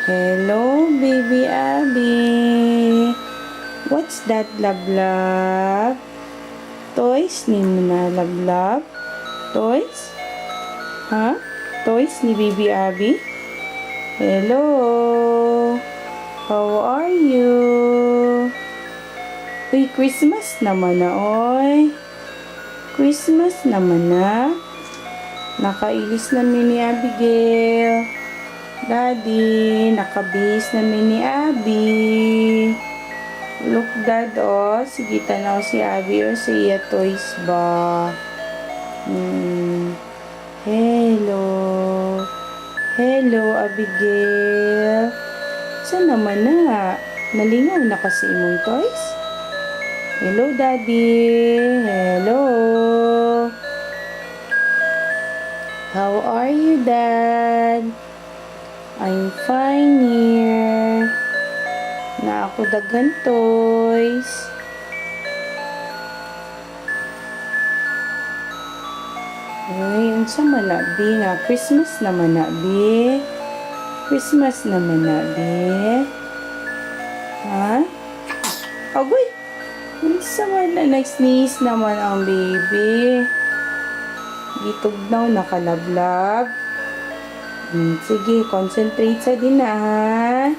Hello, baby Abby. What's that, love? Toys ni mo na, love? Toys? Ha? Toys ni baby Abby? Hello. How are you? Uy, Christmas naman na, oy. Christmas naman na. Nakailis na ni Abigail. Daddy, nakabihis na ni Abby. Look, Dad, oh. Sige, tanaw si Abby o siya toys ba? Hello. Hello, Abigail. Saan naman na? Nalingaw na kasi imong toys? Hello, Daddy. Hello. How are you, Dad? I'm fine here. Na ako daghan toys. Ay, unsa man na, Bi, nga Christmas naman na, Bi. Christmas naman na, Bi. Ha? Agoy! Unsa man na, nag-sneeze naman ang baby. Gitugnaw, nakalablab. Sige, concentrate sa din na, ha?